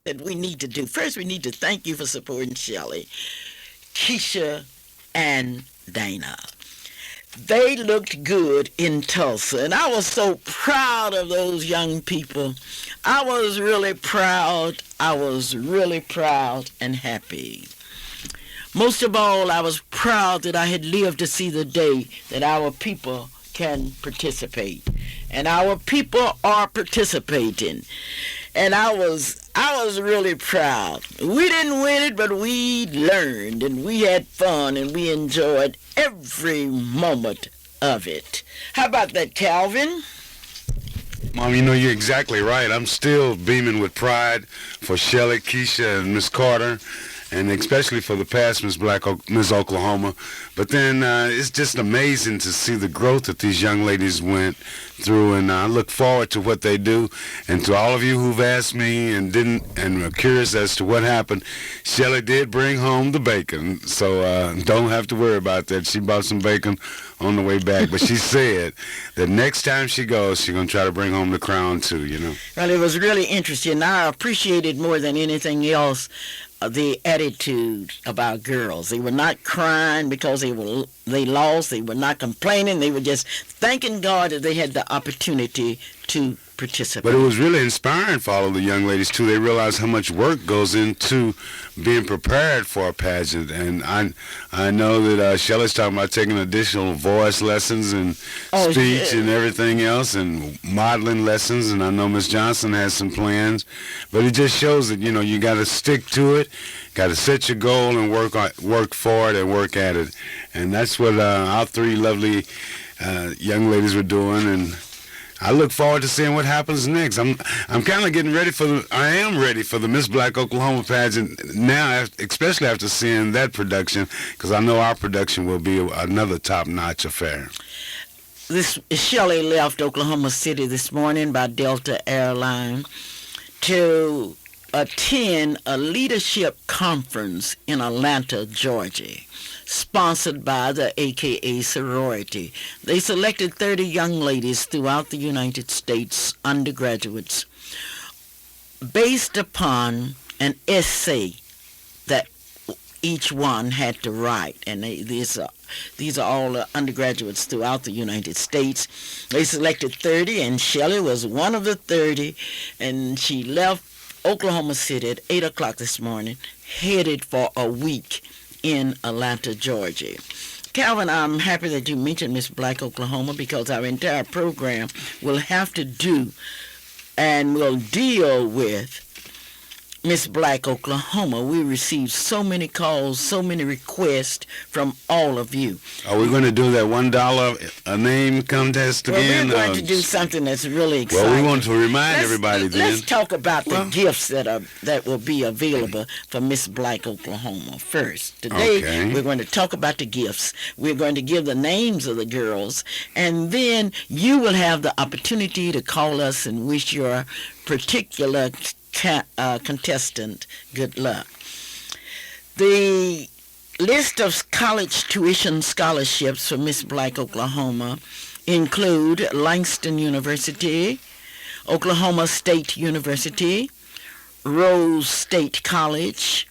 that we need to do. First, we need to thank you for supporting Shelley, Keisha, and Dana. They looked good in Tulsa, and I was so proud of those young people. I was really proud. I was really proud and happy. Most of all, I was proud that I had lived to see the day that our people can participate. And our people are participating. And I was really proud. We didn't win it, but we learned, and we had fun, and we enjoyed every moment of it. How about that, Calvin? Mom, you know, you're exactly right. I'm still beaming with pride for Shelley, Keisha, and Miss Carter, and especially for the past Miss Oklahoma. But then it's just amazing to see the growth that these young ladies went through, and I look forward to what they do. And to all of you who've asked me and are curious as to what happened, Shelley did bring home the bacon, so don't have to worry about that. She bought some bacon on the way back, but she said that next time she goes, she's going to try to bring home the crown too, you know. Well, it was really interesting. I appreciated more than anything else the attitude of our girls. They were not crying because they lost. They were not complaining. They were just thanking God that they had the opportunity to participate. But it was really inspiring for all of the young ladies too. They realized how much work goes into being prepared for a pageant, and I know that Shelley's talking about taking additional voice lessons and speech and everything else, and modeling lessons, and I know Miss Johnson has some plans. But it just shows that, you know, you got to stick to it, got to set your goal and work for it and work at it, and that's what our three lovely young ladies were doing. And I look forward to seeing what happens next. I'm kind of getting ready I am ready for the Miss Black Oklahoma pageant now, especially after seeing that production, because I know our production will be another top-notch affair. Shelley left Oklahoma City this morning by Delta Airline to attend a leadership conference in Atlanta, Georgia, sponsored by the AKA sorority. They selected 30 young ladies throughout the United States, undergraduates, based upon an essay that each one had to write. And these are all undergraduates throughout the United States. They selected 30, and Shelley was one of the 30, and she left Oklahoma City at 8 o'clock this morning, headed for a week in Atlanta, Georgia. Calvin, I'm happy that you mentioned Miss Black Oklahoma, because our entire program will have to do and will deal with Miss Black Oklahoma. We received so many calls, so many requests from all of you. Are we going to do that $1 a name contest again? Well, we're going to do something that's really exciting. Well, we want to remind everybody then. Let's talk about the gifts that will be available for Miss Black Oklahoma first. Today, we're going to talk about the gifts. We're going to give the names of the girls, and then you will have the opportunity to call us and wish your particular contestant good luck. The list of college tuition scholarships for Miss Black Oklahoma include Langston University, Oklahoma State University, Rose State College,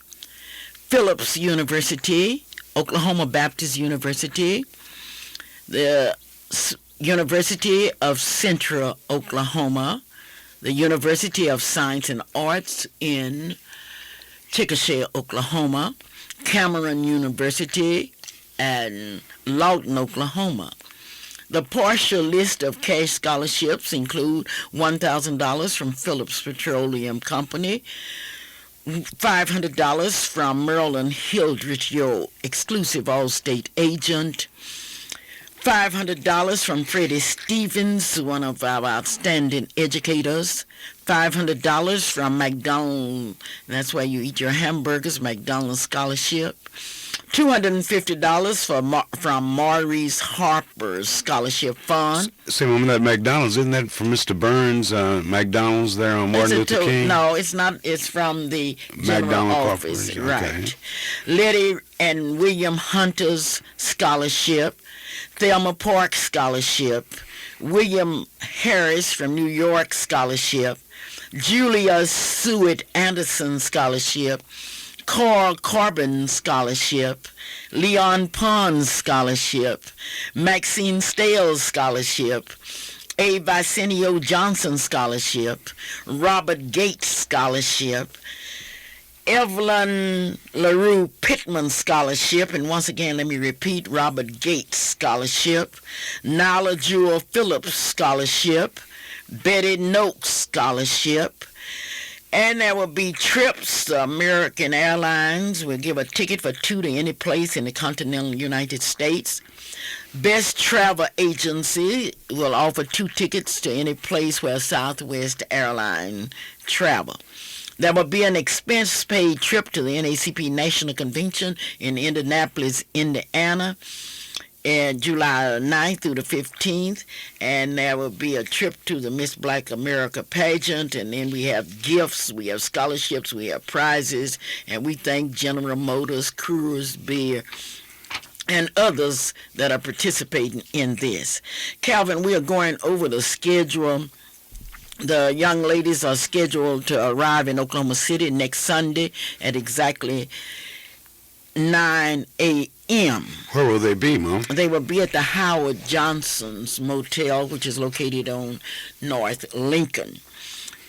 Phillips University, Oklahoma Baptist University, the University of Central Oklahoma, the University of Science and Arts in Chickasha, Oklahoma, Cameron University, and Lawton, Oklahoma. The partial list of cash scholarships include $1,000 from Phillips Petroleum Company, $500 from Maryland Hildreth, your exclusive all-state agent, $500 from Freddie Stevens, one of our outstanding educators, $500 from McDonald's, that's where you eat your hamburgers, McDonald's Scholarship, $250 from Maurice Harper's Scholarship Fund. See, remember that McDonald's, isn't that from Mr. Burns' McDonald's there on Martin Luther King? No, it's not. It's from the general office. Right. Letty and William Hunter's Scholarship, Thelma Park Scholarship, William Harris from New York Scholarship, Julia Seward Anderson Scholarship, Carl Carbon Scholarship, Leon Pons Scholarship, Maxine Stales Scholarship, A. Vicenio Johnson Scholarship, Robert Gates Scholarship, Evelyn LaRue Pittman Scholarship, and once again, let me repeat, Robert Gates Scholarship, Nala Jewel Phillips Scholarship, Betty Noakes Scholarship, and there will be trips to American Airlines. Will give a ticket for 2 to any place in the continental United States. Best Travel Agency will offer 2 tickets to any place where Southwest Airline travel. There will be an expense-paid trip to the NAACP National Convention in Indianapolis, Indiana, and July 9th through the 15th, and there will be a trip to the Miss Black America pageant, and then we have gifts, we have scholarships, we have prizes, and we thank General Motors, Coors Beer, and others that are participating in this. Calvin, we are going over the schedule. The young ladies are scheduled to arrive in Oklahoma City next Sunday at exactly 9 a.m. Where will they be, Mom? They will be at the Howard Johnson's Motel, which is located on North Lincoln.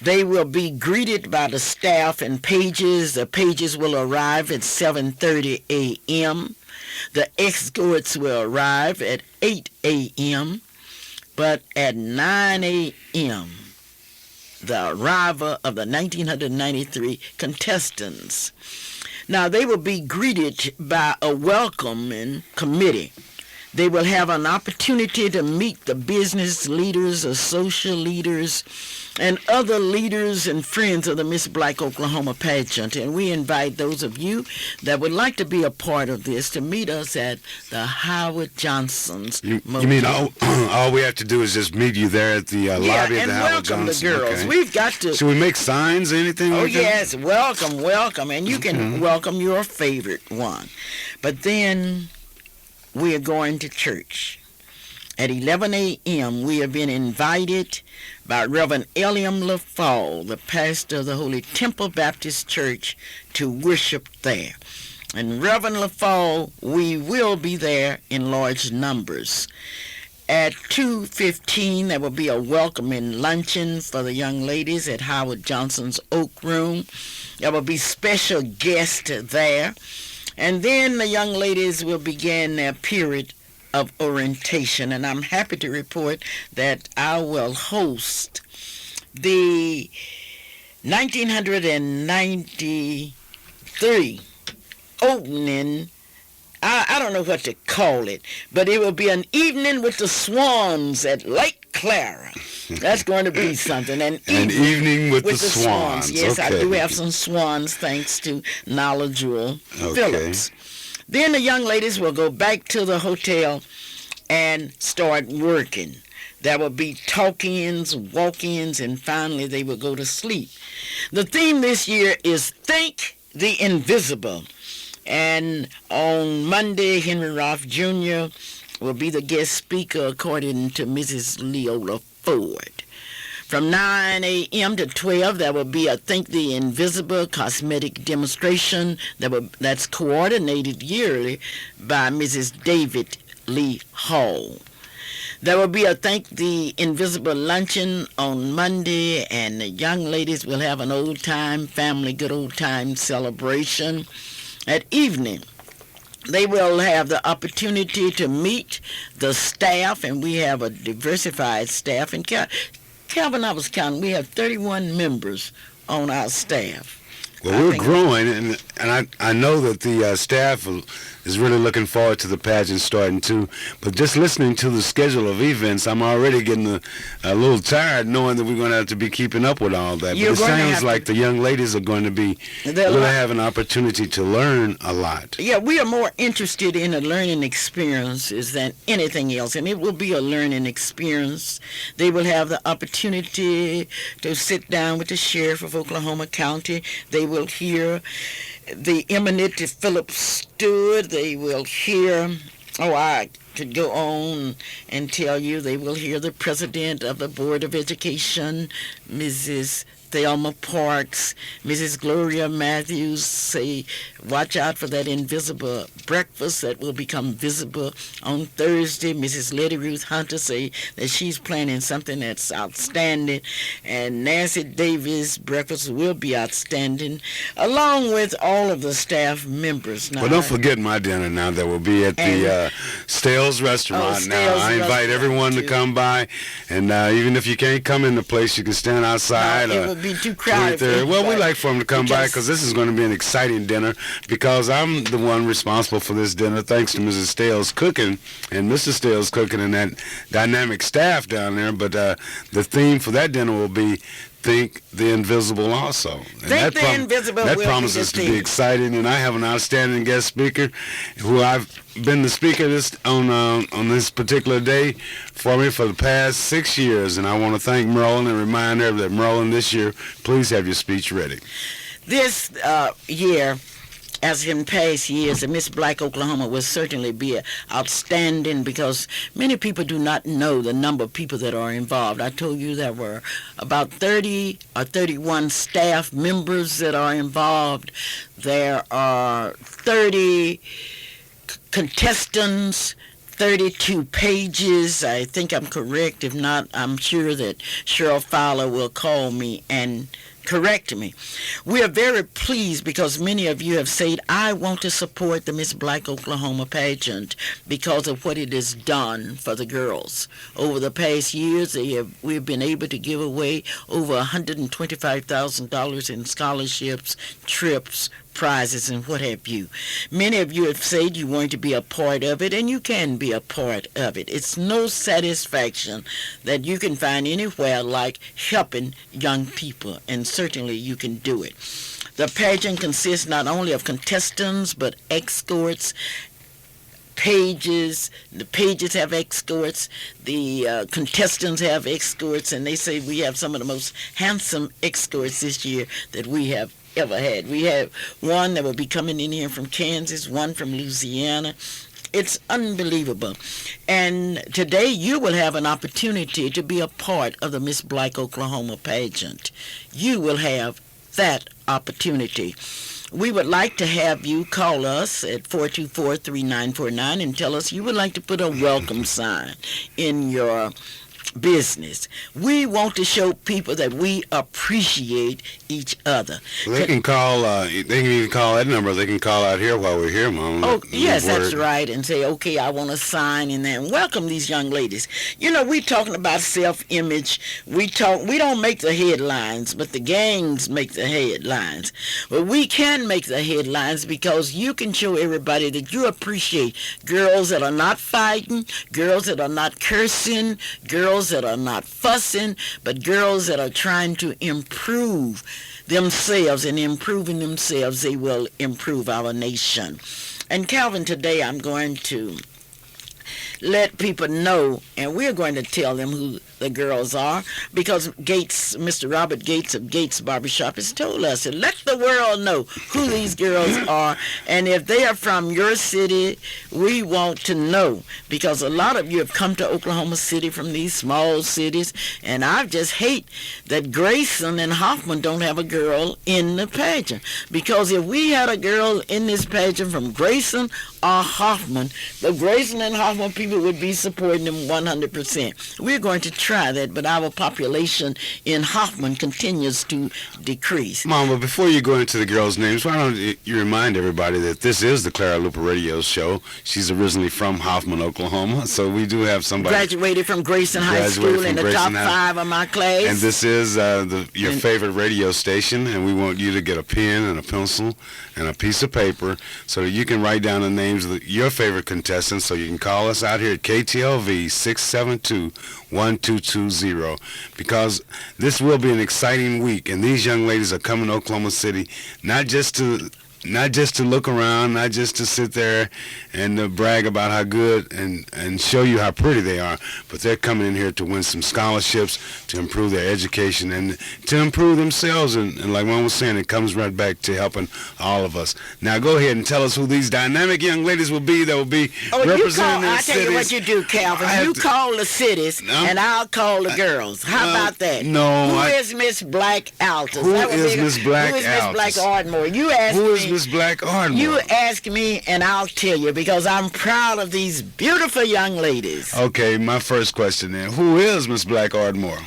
They will be greeted by the staff and pages. The pages will arrive at 7:30 a.m. The escorts will arrive at 8 a.m., but at 9 a.m., the arrival of the 1993 contestants. Now, they will be greeted by a welcoming committee. They will have an opportunity to meet the business leaders, the social leaders, and other leaders and friends of the Miss Black Oklahoma pageant. And we invite those of you that would like to be a part of this to meet us at the Howard Johnson's Motel. You mean all we have to do is just meet you there at the lobby of the Howard Johnson? And welcome the girls. Okay. We've got to... Should we make signs or anything like that? Yes, welcome. And you can welcome your favorite one. But then we are going to church. At 11 a.m., we have been invited by Reverend Eliam LaFall, the pastor of the Holy Temple Baptist Church, to worship there. And Reverend LaFall, we will be there in large numbers. At 2:15, there will be a welcoming luncheon for the young ladies at Howard Johnson's Oak Room. There will be special guests there. And then the young ladies will begin their period of orientation. And I'm happy to report that I will host the 1993 opening. I don't know what to call it, but it will be an evening with the swans at Lake Clara. That's going to be something. An evening with the swans. Yes, okay. I do have some swans, thanks to Nala Jewel Phillips. Then the young ladies will go back to the hotel and start working. There will be talk-ins, walk-ins, and finally they will go to sleep. The theme this year is Think the Invisible. And on Monday, Henry Roth Jr. will be the guest speaker according to Mrs. Leola Ford. From 9 a.m. to 12, there will be a Think the Invisible cosmetic demonstration that's coordinated yearly by Mrs. David Lee Hall. There will be a Think the Invisible luncheon on Monday, and the young ladies will have an old-time family, good old-time celebration. At evening, they will have the opportunity to meet the staff, and we have a diversified staff. And Calvin, I was counting, we have 31 members on our staff. Well, we're growing, and I know that the staff is really looking forward to the pageant starting too. But just listening to the schedule of events, I'm already getting a little tired knowing that we're going to have to be keeping up with all that. But it sounds like the young ladies are going to be really have an opportunity to learn a lot. Yeah, we are more interested in a learning experiences than anything else, and it will be a learning experience. They will have the opportunity to sit down with the sheriff of Oklahoma County. They will hear the eminent Philip Stewart. They will hear, I could go on and tell you, they will hear the president of the Board of Education, Mrs. Thelma Parks, Mrs. Gloria Matthews say, watch out for that invisible breakfast that will become visible on Thursday. Mrs. Letty Ruth Hunter say that she's planning something that's outstanding. And Nancy Davis' breakfast will be outstanding, along with all of the staff members. Now, well, don't forget my dinner now that will be at the Stales Restaurant. Now, I invite everyone to come by, and even if you can't come in the place, you can stand outside. No, it would be too crowded. Well, we like for them to come by because this is going to be an exciting dinner, because I'm the one responsible for this dinner, thanks to Mrs. Stales cooking and Mr. Stales cooking and that dynamic staff down there. But the theme for that dinner will be Think the Invisible also. And that promises to be exciting, and I have an outstanding guest speaker who I've been the speaker on this particular day for me for the past 6 years, and I want to thank Merlin and remind her that, Merlin, this year, please have your speech ready. This year, as in past years, Miss Black Oklahoma will certainly be outstanding, because many people do not know the number of people that are involved. I told you there were about 30 or 31 staff members that are involved. There are 30 contestants, 32 pages. I think I'm correct. If not, I'm sure that Cheryl Fowler will call me and correct me. We are very pleased because many of you have said, I want to support the Miss Black Oklahoma pageant because of what it has done for the girls. Over the past years, we've been able to give away over $125,000 in scholarships, trips, prizes, and what have you. Many of you have said you want to be a part of it, and you can be a part of it. It's no satisfaction that you can find anywhere like helping young people, and certainly you can do it. The pageant consists not only of contestants, but escorts, pages. The pages have escorts. The contestants have escorts, and they say we have some of the most handsome escorts this year that we have ever had. We have one that will be coming in here from Kansas, one from Louisiana. It's unbelievable. And today you will have an opportunity to be a part of the Miss Black Oklahoma pageant. You will have that opportunity. We would like to have you call us at 424-3949 and tell us you would like to put a welcome sign in your business. We want to show people that we appreciate each other. Well, they can call. They can even call that number. They can call out here while we're here, Mom. Oh, yes, that's right, and say, okay, I want to sign in there and welcome these young ladies. You know, we're talking about self-image. We don't make the headlines, but the gangs make the headlines. But we can make the headlines because you can show everybody that you appreciate girls that are not fighting, girls that are not cursing, girls that are not fussing, but girls that are trying to improve themselves, and improving themselves, they will improve our nation. And Calvin, today I'm going to let people know, and we're going to tell them who the girls are, because Gates, Mr. Robert Gates of Gates Barbershop has told us to let the world know who these girls are, and if they are from your city, we want to know, because a lot of you have come to Oklahoma City from these small cities, and I just hate that Grayson and Hoffman don't have a girl in the pageant, because if we had a girl in this pageant from Grayson or Hoffman, the Grayson and Hoffman people would be supporting them 100%. We're going to try that, but our population in Hoffman continues to decrease. Mom, but before you go into the girls' names, why don't you remind everybody that this is the Clara Luper Radio Show. She's originally from Hoffman, Oklahoma, so we do have somebody graduated from Grayson High School in the top 5 of my class. And this is your favorite radio station, and we want you to get a pen and a pencil and a piece of paper so that you can write down the names of your favorite contestants, so you can call us out here at KTLV 672-1220, because this will be an exciting week, and these young ladies are coming to Oklahoma City not just to not just to look around, not just to sit there and brag about how good and show you how pretty they are, but they're coming in here to win some scholarships, to improve their education, and to improve themselves. And like Mom was saying, it comes right back to helping all of us. Now go ahead and tell us who these dynamic young ladies will be that will be representing their cities. I'll tell you what you do, Calvin. You call the cities, and I'll call the girls. How about that? No. Who is Miss Black Altus? Who is Miss Black Altus? Who is Miss Black Ardmore? You ask me. Who is Miss Black Ardmore? You ask me, and I'll tell you, because I'm proud of these beautiful young ladies. Okay, my first question then. Who is Miss Black Ardmore?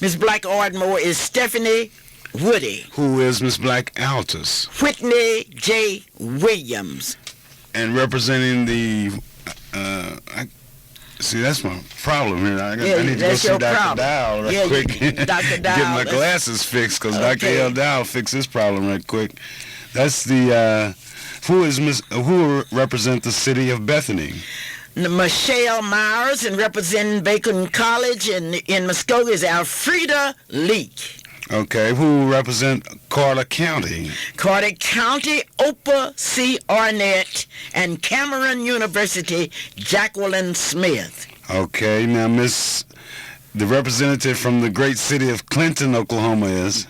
Miss Black Ardmore is Stephanie Woody. Who is Miss Black Altus? Whitney J. Williams. And representing the, see, that's my problem here. I need to go see Dr. Dow right quick. Dr. Dow. Get my glasses fixed, because Dr. L. Dow fixed this problem right quick. That's the, who represent the city of Bethany? Michelle Myers, and representing Bacon College in Muskogee is Alfreda Leak. Okay, who represent Carter County? Carter County, Opa C. Arnett, and Cameron University, Jacqueline Smith. Okay, now the representative from the great city of Clinton, Oklahoma is?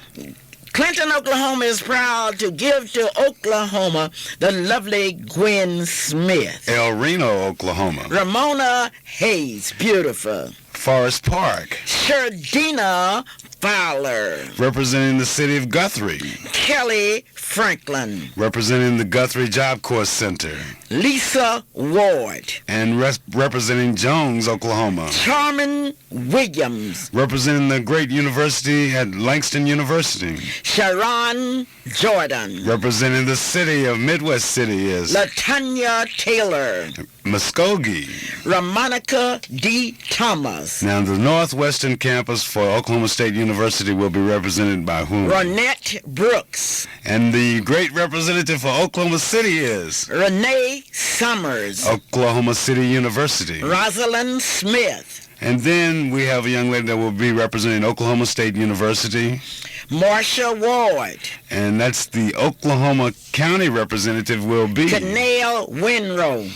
Clinton, Oklahoma is proud to give to Oklahoma the lovely Gwen Smith. El Reno, Oklahoma. Ramona Hayes, beautiful. Forest Park. Sherdina Fowler. Representing the city of Guthrie. Kelly Franklin. Representing the Guthrie Job Corps Center. Lisa Ward. And representing Jones, Oklahoma. Charmin Williams. Representing the great university at Langston University. Sharon Jordan. Representing the city of Midwest City is Latanya Taylor. Muskogee. Ramonica D. Thomas. Now, the Northwestern campus for Oklahoma State University will be represented by whom? Ronette Brooks. And the great representative for Oklahoma City is? Renee Summers. Oklahoma City University. Rosalind Smith. And then we have a young lady that will be representing Oklahoma State University. Marsha Ward. And that's the Oklahoma County representative will be? Canale Winrow.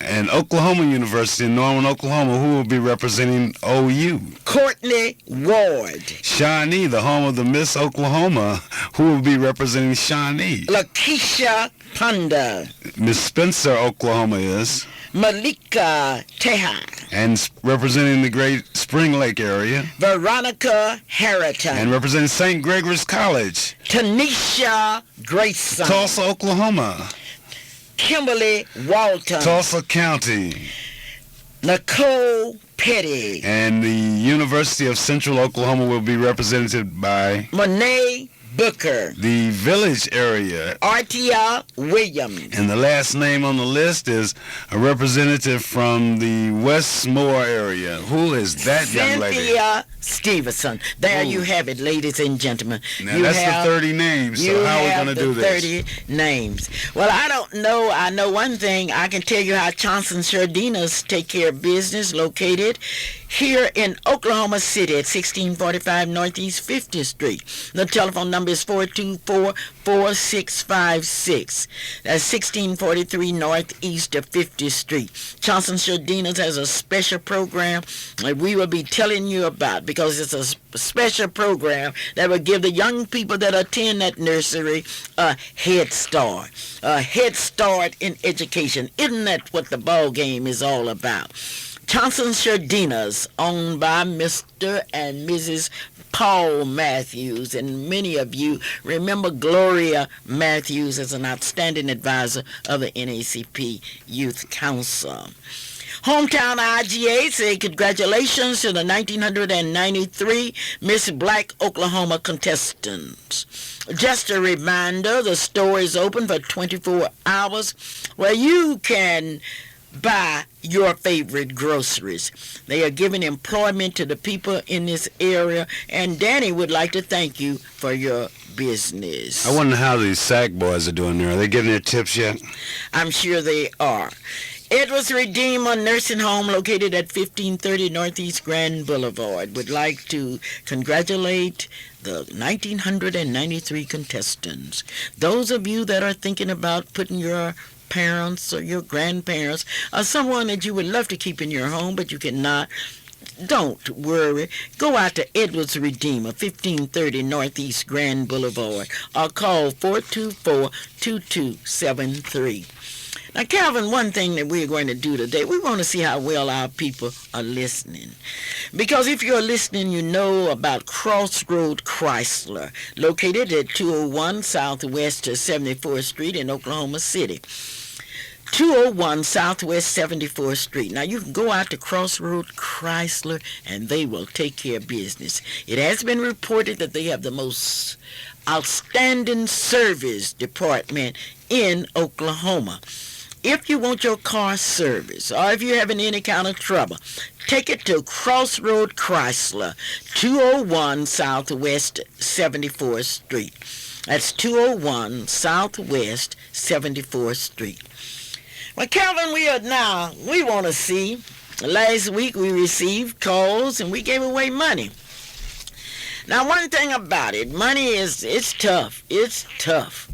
And Oklahoma University in Norman, Oklahoma, who will be representing OU? Courtney Ward. Shawnee, the home of the Miss Oklahoma, who will be representing Shawnee? Lakeisha Punda. Miss Spencer, Oklahoma is? Malika Teha. And representing the great Spring Lake area? Veronica Harrington. And representing St. Gregory's College? Tanisha Grayson. Tulsa, Oklahoma? Kimberly Walton. Tulsa County. Nicole Petty. And the University of Central Oklahoma will be represented by? Monet Booker. The Village area? Artia Williams. And the last name on the list is a representative from the Westmore area. Who is that young lady? Cynthia Stevenson. There you have it, ladies and gentlemen. Now that's the 30 names, so how are we going to do this? 30 names. Well, I don't know. I know one thing. I can tell you how Johnson Shardinas take care of business, located here in Oklahoma City at 1645 Northeast 50th Street. The telephone number is 424-4656. That's 1643 Northeast of 50th Street. Johnson Shardinas has a special program that we will be telling you about, because it's a special program that will give the young people that attend that nursery a head start in education. Isn't that what the ball game is all about? Johnson Shardinas, owned by Mr. and Mrs. Paul Matthews, and many of you remember Gloria Matthews as an outstanding advisor of the NACP Youth Council. Hometown IGA say congratulations to the 1993 Miss Black Oklahoma contestants. Just a reminder, the store is open for 24 hours where you can buy your favorite groceries. They are giving employment to the people in this area, and Danny would like to thank you for your business. I wonder how these SAC boys are doing there. Are they getting their tips yet? I'm sure they are. Edwards Redeemer Nursing Home, located at 1530 Northeast Grand Boulevard, would like to congratulate the 1993 contestants. Those of you that are thinking about putting your parents or your grandparents or someone that you would love to keep in your home but you cannot, don't worry. Go out to Edwards Redeemer, 1530 Northeast Grand Boulevard, or call 424-2273. Now, Calvin, one thing that we're going to do today, we want to see how well our people are listening. Because if you're listening, you know about Crossroad Chrysler, located at 201 Southwest 74th Street in Oklahoma City. 201 Southwest 74th Street. Now, you can go out to Crossroad Chrysler, and they will take care of business. It has been reported that they have the most outstanding service department in Oklahoma. If you want your car serviced, or if you're having any kind of trouble, take it to Crossroad Chrysler, 201 Southwest 74th Street. That's 201 Southwest 74th Street. Well, Calvin, we want to see. Last week we received calls and we gave away money. Now, one thing about it, money it's tough. It's tough.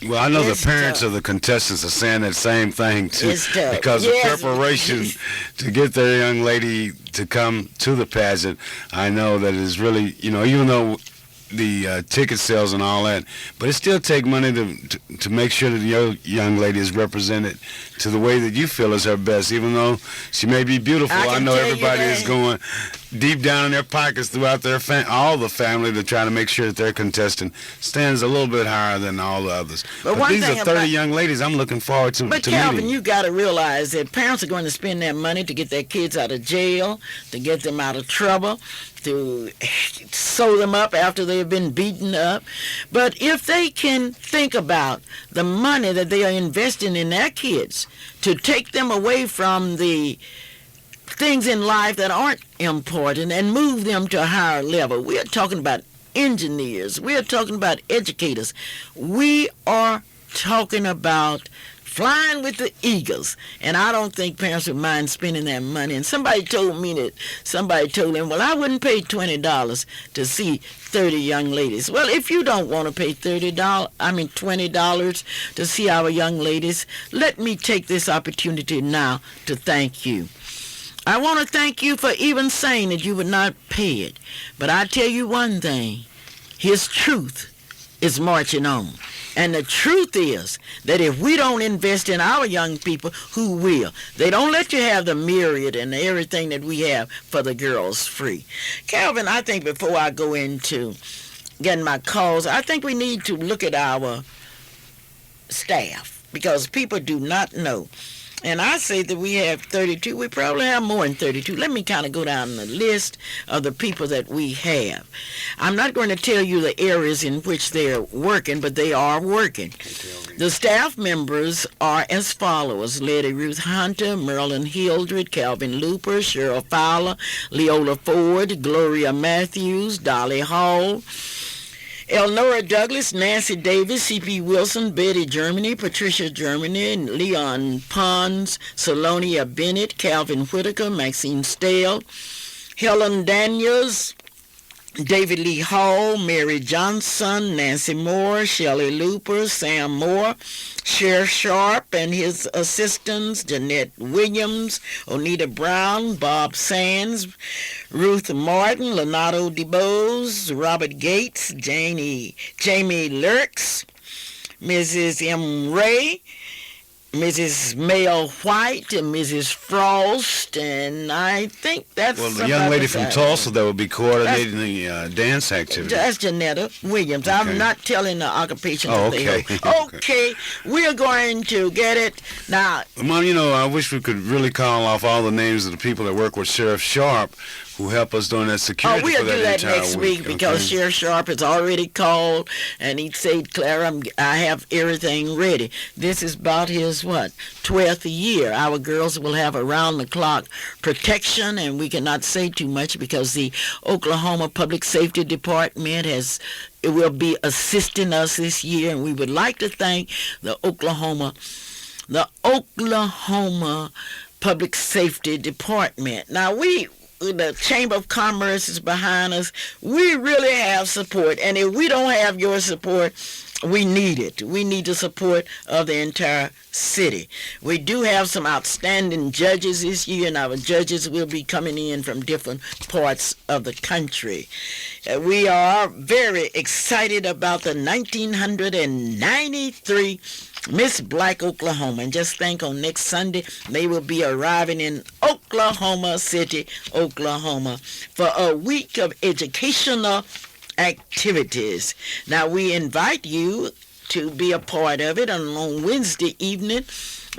Well, I know the parents of the contestants are saying that same thing, too, because the preparation to get their young lady to come to the pageant, I know that is really, even though the ticket sales and all that, but it still takes money to make sure that your young lady is represented to the way that you feel is her best, even though she may be beautiful. I know everybody is going deep down in their pockets throughout their all the family to try to make sure that their contestant stands a little bit higher than all the others. But these are 30 young ladies I'm looking forward to meeting. But Calvin, you got to realize that parents are going to spend their money to get their kids out of jail, to get them out of trouble, to sew them up after they've been beaten up. But if they can think about the money that they are investing in their kids to take them away from the things in life that aren't important and move them to a higher level. We are talking about engineers. We are talking about educators. We are talking about flying with the eagles. And I don't think parents would mind spending that money. And somebody told them, well, I wouldn't pay $20 to see 30 young ladies. Well, if you don't want to pay $20 to see our young ladies, let me take this opportunity now to thank you. I want to thank you for even saying that you would not pay it. But I tell you one thing, his truth is marching on. And the truth is that if we don't invest in our young people, who will? They don't let you have the myriad and everything that we have for the girls free. Calvin, I think before I go into getting my calls, I think we need to look at our staff because people do not know. And I say that we have 32. We probably have more than 32. Let me kind of go down the list of the people that we have. I'm not going to tell you the areas in which they're working, but they are working. The staff members are as follows: Lady Ruth Hunter, Merlin Hildred, Calvin Luper, Cheryl Fowler, Leola Ford, Gloria Matthews, Dolly Hall, Elnora Douglas, Nancy Davis, C.P. Wilson, Betty Germany, Patricia Germany, Leon Pons, Salonia Bennett, Calvin Whitaker, Maxine Stale, Helen Daniels, David Lee Hall, Mary Johnson, Nancy Moore, Shelley Luper, Sam Moore, Sheriff Sharp and his assistants, Jeanette Williams, Onita Brown, Bob Sands, Ruth Martin, Leonardo DeBose, Robert Gates, Jamie Lurks, Mrs. M. Ray, Mrs. Mel White, and Mrs. Frost, and I think that's... Well, the young lady from Tulsa that will be coordinating the dance activity. That's Janetta Williams. Okay. I'm not telling the occupation that they hold. Okay, we're going to get it. Now... Mom, I wish we could really call off all the names of the people that work with Sheriff Sharp who help us during that security we'll for that do that entire next week because Sheriff Sharp has already called and he said, Clara, I have everything ready. This is about his, 12th year. Our girls will have around-the-clock protection, and we cannot say too much because the Oklahoma Public Safety Department will be assisting us this year, and we would like to thank the the Oklahoma Public Safety Department. Now, the Chamber of Commerce is behind us. We really have support, and if we don't have your support, we need it. We need the support of the entire city. We do have some outstanding judges this year, and our judges will be coming in from different parts of the country. We are very excited about the 1993 Miss Black Oklahoma, and just think on next Sunday they will be arriving in Oklahoma City, Oklahoma, for a week of educational activities. Now we invite you to be a part of it, and on Wednesday evening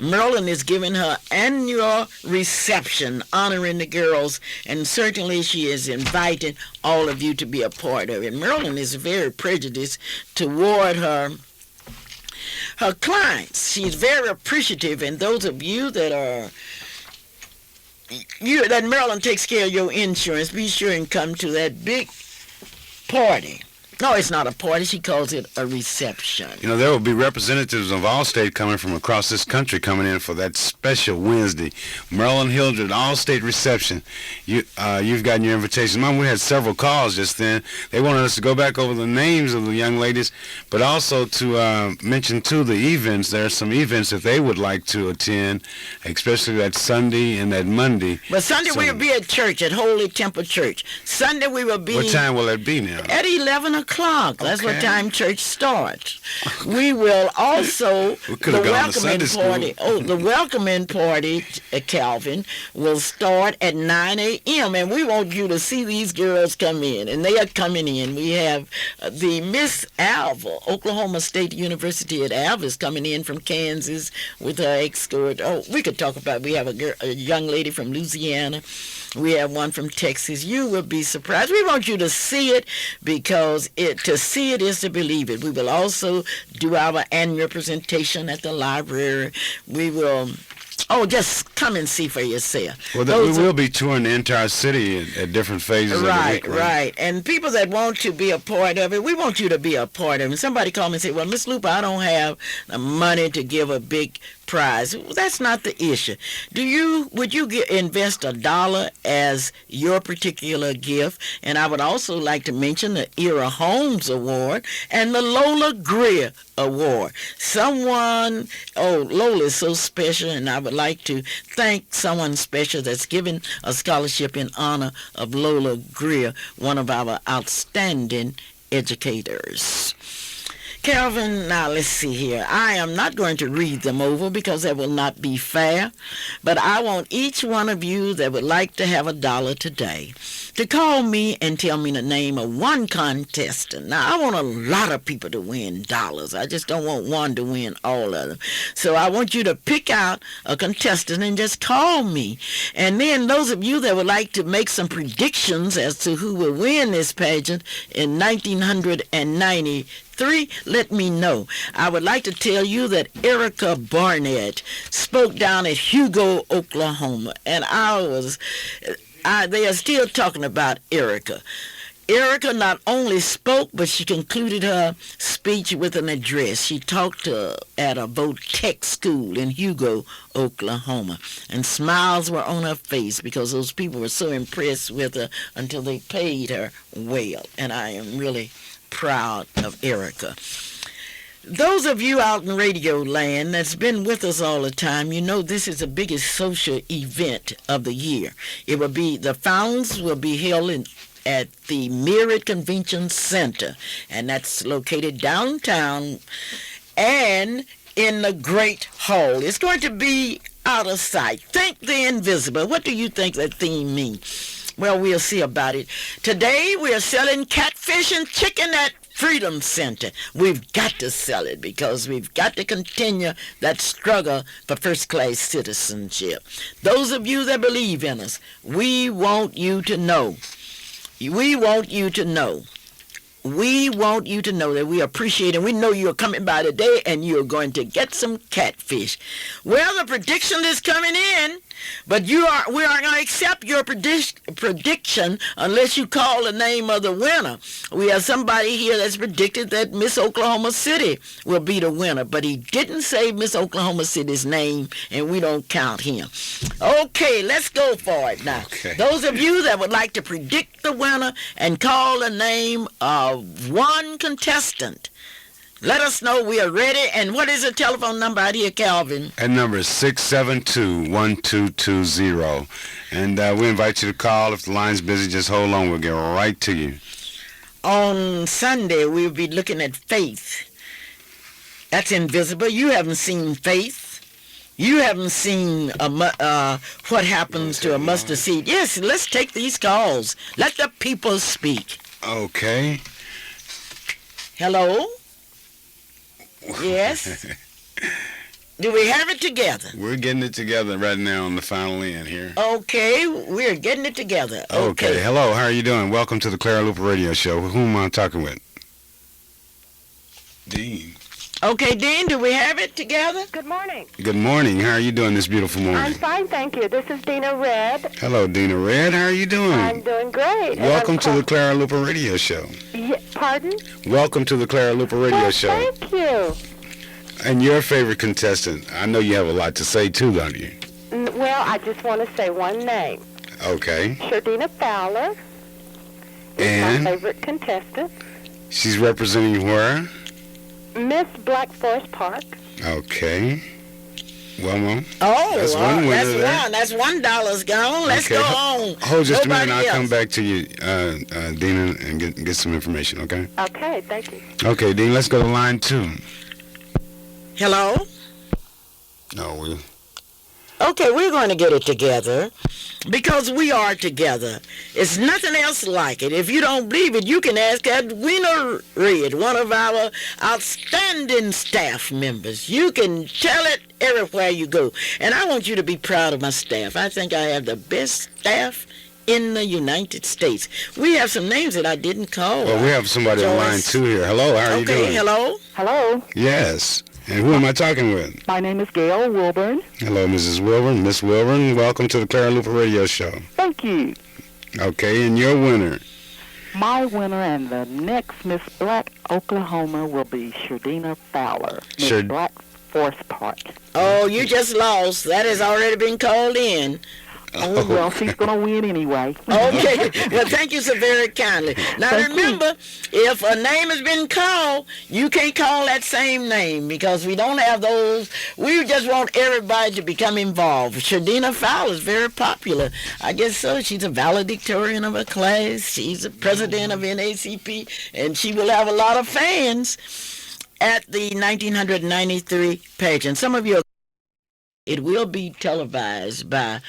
Maryland is giving her annual reception honoring the girls, and certainly she is inviting all of you to be a part of it. Maryland is very prejudiced toward her clients. She's very appreciative, and those of you that Maryland takes care of your insurance, be sure and come to that big party. No, it's not a party. She calls it a reception. You know, there will be representatives of Allstate coming from across this country coming in for that special Wednesday Maryland Hildred Allstate reception. You've gotten your invitation. Mom, we had several calls just then. They wanted us to go back over the names of the young ladies, but also to mention, too, the events. There are some events that they would like to attend, especially that Sunday and that Monday. But Sunday we will be at church, at Holy Temple Church. Sunday we will be... What time will that be now? At 11 o'clock. That's what time church starts. We will also the welcoming party, Calvin, will start at 9 a.m. and we want you to see these girls come in, and they are coming in. We have the Miss Alva, Oklahoma State University at Alva, is coming in from Kansas with her escort. Oh, we could talk about. We have a young lady from Louisiana. We have one from Texas. You will be surprised. We want you to see it, because to see it is to believe it. We will also do our annual presentation at the library. We will... Oh, just come and see for yourself. Well, we will be touring the entire city at different phases of the week. Right. And people that want to be a part of it, we want you to be a part of it. Somebody called me and said, well, Miss Luper, I don't have the money to give a big prize. Well, that's not the issue. Would you invest $1 as your particular gift? And I would also like to mention the Era Holmes Award and the Lola Greer Award. Lola is so special, and I would like to thank someone special that's given a scholarship in honor of Lola Greer, one of our outstanding educators. Calvin, now let's see here. I am not going to read them over because that will not be fair, but I want each one of you that would like to have $1 today to call me and tell me the name of one contestant. Now, I want a lot of people to win dollars. I just don't want one to win all of them. So I want you to pick out a contestant and just call me. And then those of you that would like to make some predictions as to who will win this pageant in 1993, let me know. I would like to tell you that Erica Barnett spoke down at Hugo, Oklahoma, and they are still talking about Erica. Erica not only spoke, but she concluded her speech with an address. She talked at a Votech school in Hugo, Oklahoma, and smiles were on her face because those people were so impressed with her until they paid her well, and I am really proud of Erica. Those of you out in radio land that's been with us all the time, you know this is the biggest social event of the year. The finals will be held at the Myriad Convention Center, and that's located downtown and in the Great Hall. It's going to be out of sight. Think the invisible. What do you think that theme means? Well, we'll see about it. Today, we are selling catfish and chicken at Freedom Center. We've got to sell it because we've got to continue that struggle for first-class citizenship. Those of you that believe in us, we want you to know. We want you to know we want you to know that we appreciate and we know you're coming by today and you're going to get some catfish. Well, the prediction is coming in, but we are going to accept your prediction unless you call the name of the winner. We have somebody here that's predicted that Miss Oklahoma City will be the winner, but he didn't say Miss Oklahoma City's name, and we don't count him. Okay, let's go for it now. Okay. Those of you that would like to predict the winner and call the name of one contestant, let us know. We are ready. And what is the telephone number out here, Calvin? That number is 672-1220. And we invite you to call. If the line's busy, just hold on. We'll get right to you. On Sunday, we'll be looking at faith. That's invisible. You haven't seen faith. You haven't seen what happens to a mustard seed. Yes, let's take these calls. Let the people speak. Okay. Hello? Yes? Do we have it together? We're getting it together right now on the final end here. Okay, we're getting it together. Okay. Hello, how are you doing? Welcome to the Clara Luper Radio Show. Who am I talking with? Dean. Okay, Dean, do we have it together? Good morning. Good morning. How are you doing this beautiful morning? I'm fine, thank you. This is Dina Red. Hello, Dina Red. How are you doing? I'm doing great. Welcome to the Clara Luper Radio Show. Pardon? Welcome to the Clara Luper Radio Show. Thank you. And your favorite contestant. I know you have a lot to say too, don't you? Well, I just want to say one name. Okay. Shardina Fowler is And my favorite contestant. she's representing where? Miss Black Forest Park. Okay. Well, Mom. Oh, that's one winner that's there. one. That's $1 gone. Let's Okay. go on. Hold just Nobody a minute. I'll else. come back to you, Dina, and get some information, okay? Okay, thank you. Okay, Dean, let's go to line 2. Hello? No, Okay, we're going to get it together because we are together. It's nothing else like it. If you don't believe it, you can ask Edwina Reed, one of our outstanding staff members. You can tell it everywhere you go. And I want you to be proud of my staff. I think I have the best staff in the United States. We have some names that I didn't call. well, we have somebody on line 2 here. Hello, how are you doing? Okay, hello? Hello, Yes. And who am I talking with? my name is Gail Wilburn. Hello, Mrs. Wilburn. Miss Wilburn, welcome to the Clara Luper Radio Show. Thank you. Okay, and your winner. My winner and the next Miss Black Oklahoma will be Shardina Fowler, Miss Shard- Black Forest Park. Oh, you just lost. That has already been called in. Oh, well, she's going to win anyway. Okay. Well, thank you so very kindly. Now, Thank you. remember, if a name has been called, you can't call that same name because we don't have those. We just want everybody to become involved. Shardina Fowler is very popular. I guess so. She's a valedictorian of her class. She's the president of NACP, and she will have a lot of fans at the 1993 pageant. Some of you, it will be televised by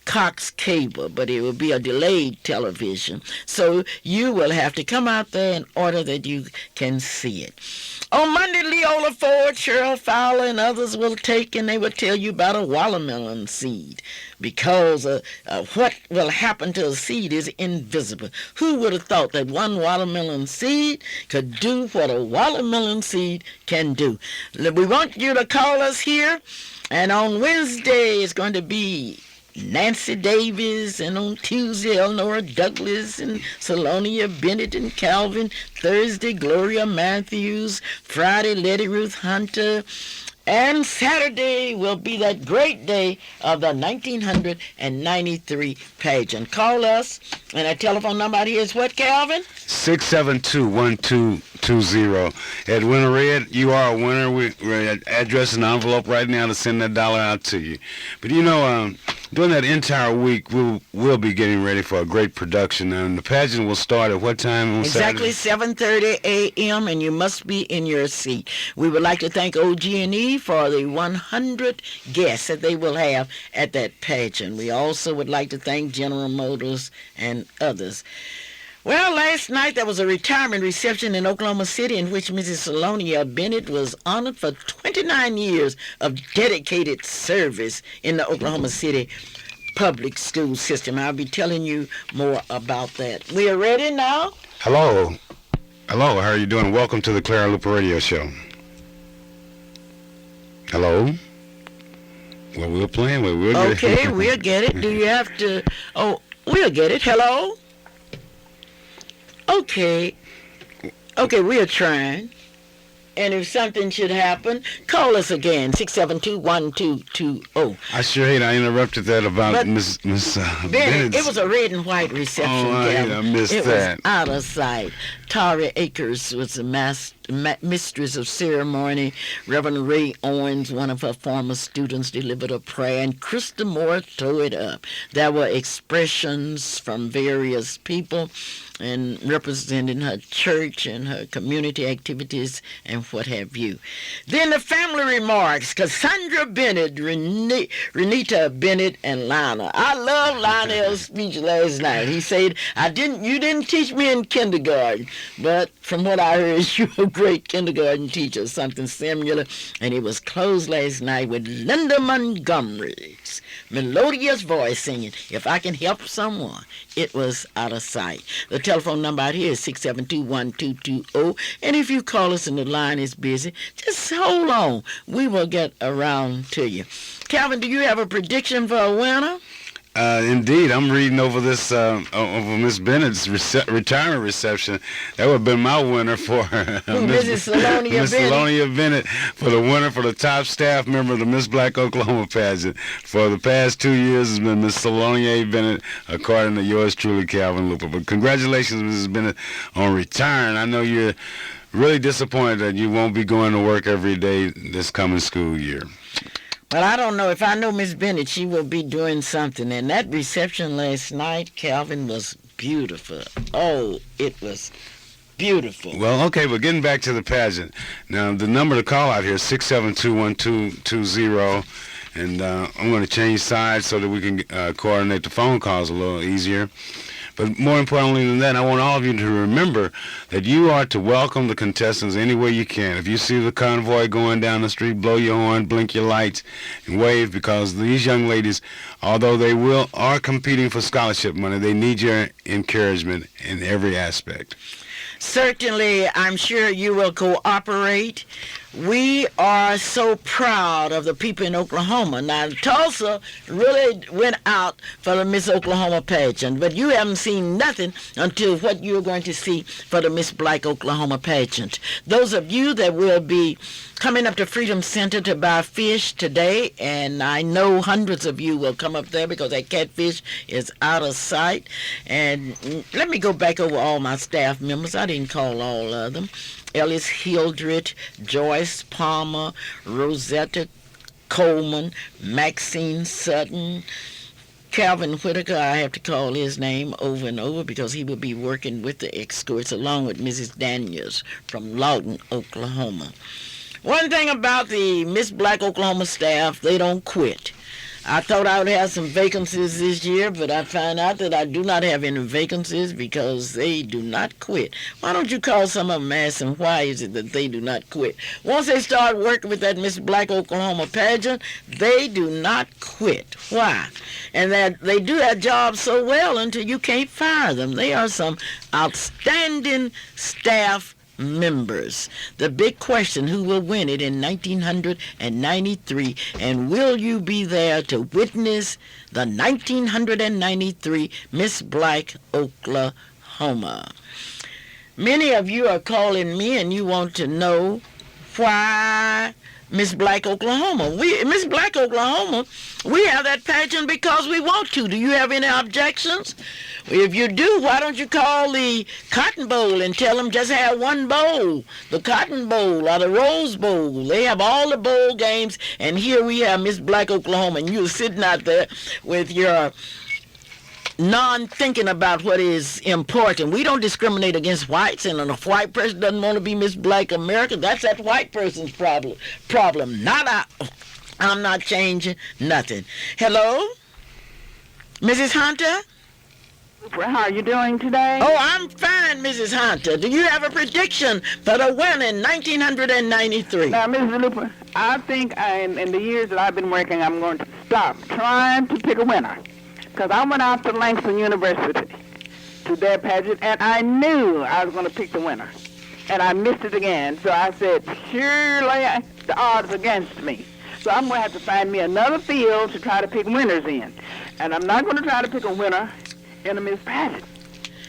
Cox Cable, but it will be a delayed television. So you will have to come out there in order that you can see it. On Monday, Leola Ford, Cheryl Fowler, and others will take, and they will tell you about a watermelon seed, because what will happen to a seed is invisible. Who would have thought that one watermelon seed could do what a watermelon seed can do? We want you to call us here, and on Wednesday it's going to be Nancy Davis, and on Tuesday, Eleanor Douglas and Salonia Bennett and Calvin. Thursday, Gloria Matthews. Friday, Letty Ruth Hunter. And Saturday will be that great day of the 1993 pageant. Call us, and our telephone number out here is what, Calvin? 672-1220. Edwina Red, you are a winner. We're addressing an envelope right now to send that dollar out to you. But you know, during that entire week, we'll be getting ready for a great production. And the pageant will start at what time on Exactly Saturday? 7:30 a.m., and you must be in your seat. We would like to thank OG&E for the 100 guests that they will have at that pageant. We also would like to thank General Motors and others. Well, last night there was a retirement reception in Oklahoma City in which Mrs. Salonia Bennett was honored for 29 years of dedicated service in the Oklahoma City public school system. I'll be telling you more about that. We are ready now? Hello. Hello, how are you doing? Welcome to the Clara Luper Radio Show. Hello? Well, we're playing with it. Okay, we'll get it. Do you have to... Oh, we'll get it. Hello? Okay. Okay, we're trying. And if something should happen, call us again, 672-1220. I sure hate I interrupted that about Miss Bennett. It was a red and white reception. I missed it that. Was out of sight. Tara Akers was the mistress of ceremony. Reverend Ray Owens, one of her former students, delivered a prayer, and Krista Moore tore it up. There were expressions from various people and representing her church and her community activities and what have you. Then the family remarks, Cassandra Bennett, Renita Bennett, and Lionel. I love Lionel's speech last night. He said, you didn't teach me in kindergarten, but from what I heard, you were a great kindergarten teacher, something similar. And it was closed last night with Linda Montgomery's melodious voice singing, If I Can Help Someone. It was out of sight. The telephone number out here is 672-1220. And if you call us and the line is busy, just hold on. We will get around to you. Calvin, do you have a prediction for a winner? Indeed, I'm reading over this over Miss Bennett's retirement reception. That would have been my winner for Mrs. Salonia Bennett for the winner for the top staff member of the Miss Black Oklahoma pageant. For the past 2 years has been Miss Salonia Bennett, according to yours truly, Calvin Luper. But congratulations, Mrs. Bennett, on retiring. I know you're really disappointed that you won't be going to work every day this coming school year. Well, I don't know. If I know Miss Bennett, she will be doing something. And that reception last night, Calvin, was beautiful. Oh, it was beautiful. Well, okay, but getting back to the pageant. Now, the number to call out here is 672-1220. And I'm going to change sides so that we can coordinate the phone calls a little easier. But more importantly than that, I want all of you to remember that you are to welcome the contestants any way you can. If you see the convoy going down the street, blow your horn, blink your lights, and wave, because these young ladies, although they are competing for scholarship money, they need your encouragement in every aspect. Certainly, I'm sure you will cooperate. We are so proud of the people in Oklahoma. Now, Tulsa really went out for the Miss Oklahoma pageant, but you haven't seen nothing until what you're going to see for the Miss Black Oklahoma pageant. Those of you that will be coming up to Freedom Center to buy fish today, and I know hundreds of you will come up there because that catfish is out of sight. And let me go back over all my staff members. I didn't call all of them. Ellis Hildred, Joyce Palmer, Rosetta Coleman, Maxine Sutton, Calvin Whitaker. I have to call his name over and over because he will be working with the escorts along with Mrs. Daniels from Lawton, Oklahoma. One thing about the Miss Black Oklahoma staff, they don't quit. I thought I would have some vacancies this year, but I found out that I do not have any vacancies because they do not quit. Why don't you call some of them and ask them why is it that they do not quit? Once they start working with that Miss Black Oklahoma pageant, they do not quit. Why? And that they do that job so well until you can't fire them. They are some outstanding staff members. The big question, who will win it in 1993, and will you be there to witness the 1993 Miss Black Oklahoma? Many of you are calling me and you want to know why Miss Black Oklahoma. Miss Black Oklahoma, we have that pageant because we want to. Do you have any objections? If you do, why don't you call the Cotton Bowl and tell them just have one bowl, the Cotton Bowl or the Rose Bowl. They have all the bowl games, and here we have Miss Black Oklahoma, and you're sitting out there with your non-thinking about what is important. We don't discriminate against whites, and if a white person doesn't want to be Miss Black America, that's that white person's problem. Not I'm not changing nothing. Hello? Mrs. Hunter? How are you doing today? Oh, I'm fine, Mrs. Hunter. Do you have a prediction for the winner in 1993? Now, Mrs. Luper, I think in the years that I've been working, I'm going to stop trying to pick a winner. Because I went out to Langston University to their pageant, and I knew I was going to pick the winner. and I missed it again. So I said, surely the odds against me. So I'm going to have to find me another field to try to pick winners in. And I'm not going to try to pick a winner in a Miss Pageant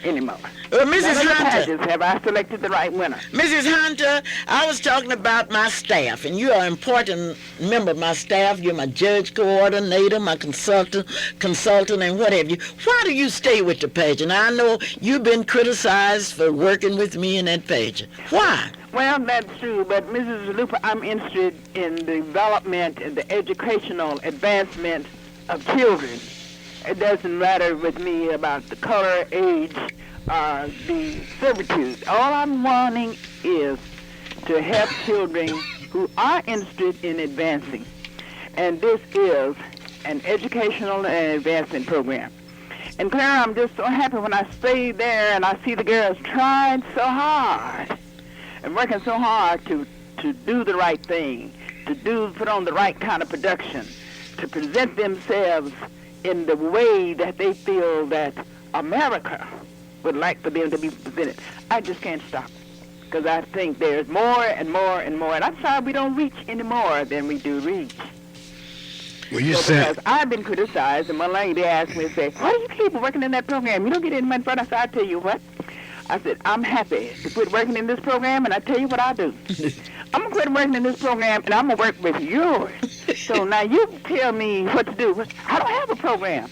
anymore. Mrs. Hunter, have I selected the right winner? Mrs. Hunter, I was talking about my staff, and you are an important member of my staff. You're my judge coordinator, my consultant, and what have you. Why do you stay with the pageant? I know you've been criticized for working with me in that pageant. Why? Well, that's true, but Mrs. Luper, I'm interested in the development and the educational advancement of children. It doesn't matter with me about the color, age, the servitude. All I'm wanting is to help children who are interested in advancing. And this is an educational and advancement program. And Clara, I'm just so happy when I stay there and I see the girls trying so hard and working so hard to do the right thing, to put on the right kind of production, to present themselves in the way that they feel that America would like for them to be presented. I just can't stop, because I think there's more and more and more, and I'm sorry we don't reach any more than we do reach. Well, you said... Because I've been criticized, and one lady asked me, say, why do you keep working in that program? You don't get any money for it. I said, I tell you what. I said, I'm happy to quit working in this program, and I tell you what I do. I'm going to quit working in this program, and I'm going to work with yours. So now you tell me what to do. I don't have a program.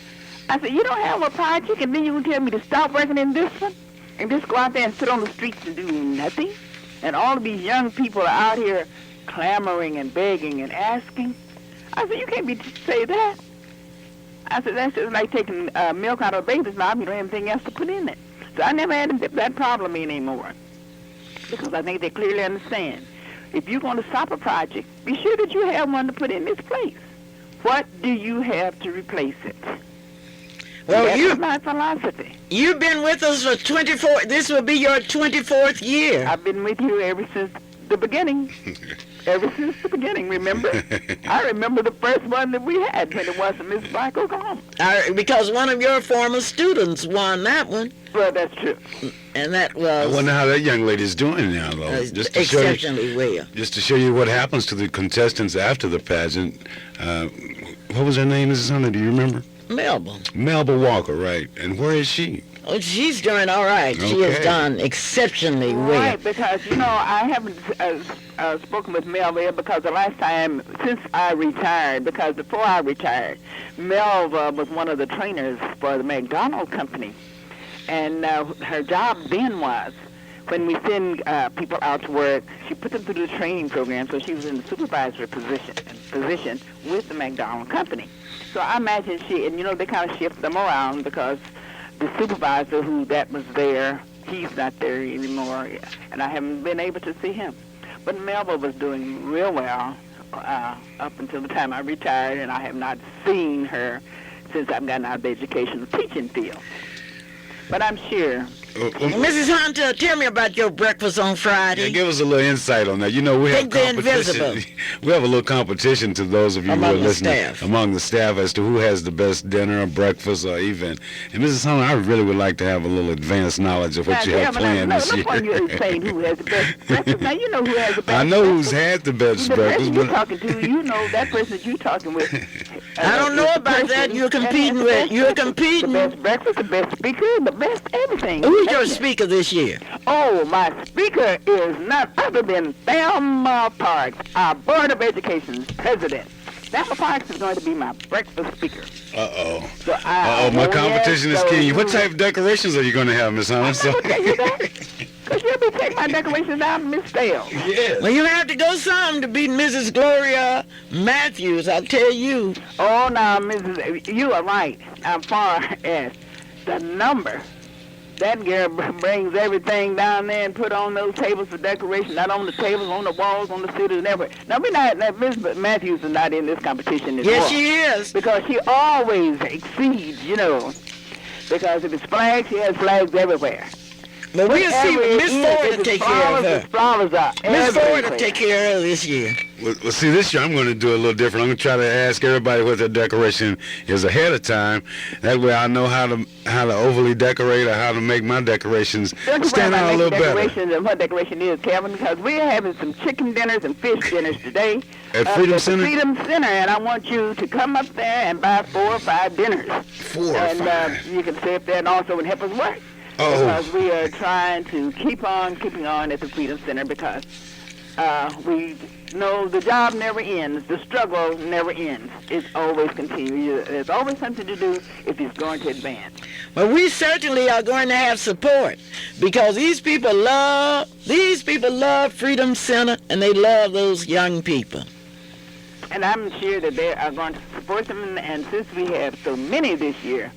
I said, you don't have a project, and then you can tell me to stop working in this one and just go out there and sit on the streets and do nothing? And all of these young people are out here clamoring and begging and asking. I said, you can't say that. I said, that's just like taking milk out of a baby's mouth. You don't have anything else to put in it. So I never had that problem anymore, because I think they clearly understand. If you're going to stop a project, be sure that you have one to put in its place. What do you have to replace it? Well, that's my philosophy. You've been with us for 24. This will be your 24th year. I've been with you ever since the beginning. Ever since the beginning, remember? I remember the first one that we had when it was Miss Black Oklahoma. Because one of your former students won that one. Well, that's true. And that was... I wonder how that young lady's doing now, though. Just to exceptionally well. Just to show you what happens to the contestants after the pageant. What was her name, Mrs. Hunter? Do you remember? Melba Walker, right. And where is she? Oh, she's doing all right. Okay. She has done exceptionally well. Right, because, I haven't spoken with Melva because the last time, since I retired, because before I retired, Melva was one of the trainers for the McDonald Company. And her job then was, when we send people out to work, she put them through the training program, so she was in the supervisory position with the McDonald Company. So I imagine they kind of shift them around, because the supervisor that was there, he's not there anymore, and I haven't been able to see him. But Melba was doing real well up until the time I retired, and I have not seen her since I've gotten out of the educational teaching field. But I'm sure. Mrs. Hunter, tell me about your breakfast on Friday. Yeah, give us a little insight on that. We have competition. We have a little competition to those of you who are listening among the staff as to who has the best dinner or breakfast or even. And Mrs. Hunter, I really would like to have a little advanced knowledge of what you have planned this year. You're saying who has the best breakfast. Now you know who has the best. I know who's had the best breakfast. You're talking to, that person that you're talking with. I don't know about that. You're competing with. You're competing. The best breakfast, the best speaker, the best everything. Who's your speaker this year? Oh, my speaker is none other than Thelma Parks, our Board of Education's president. Thelma Parks is going to be my breakfast speaker. Uh-oh. So my competition is key. What type of decorations are you going to have, Miss Hunter? I'm going to tell you that. Because you'll be taking my decorations down to Miss Dale. Yes. Well, you have to go some to beat Mrs. Gloria Matthews, I tell you. Oh, now, Mrs. You are right. As far as the number. That girl brings everything down there and put on those tables for decoration, not on the tables, on the walls, on the ceiling, and everywhere. Now, Miss Matthews is not in this competition anymore. Yes, she is. Because she always exceeds, Because if it's flags, she has flags everywhere. But we'll see Miss Ford to take care of her. Flowers are Miss Ford to take care of her this year. Well, see, this year I'm going to do a little different. I'm going to try to ask everybody what their decoration is ahead of time. That way I know how to overly decorate or how to make my decorations stand out a little better. And what decoration is, Kevin, because we're having some chicken dinners and fish dinners today. At Freedom Center? Freedom Center, and I want you to come up there and buy 4 or 5 dinners. 4 or 5? And you can stay up there and also help us work. Oh. Because we are trying to keep on keeping on at the Freedom Center because we know the job never ends. The struggle never ends. It always continues. There's always something to do if it's going to advance. Well, we certainly are going to have support because these people love Freedom Center and they love those young people. And I'm sure that they are going to support them. And since we have so many this year,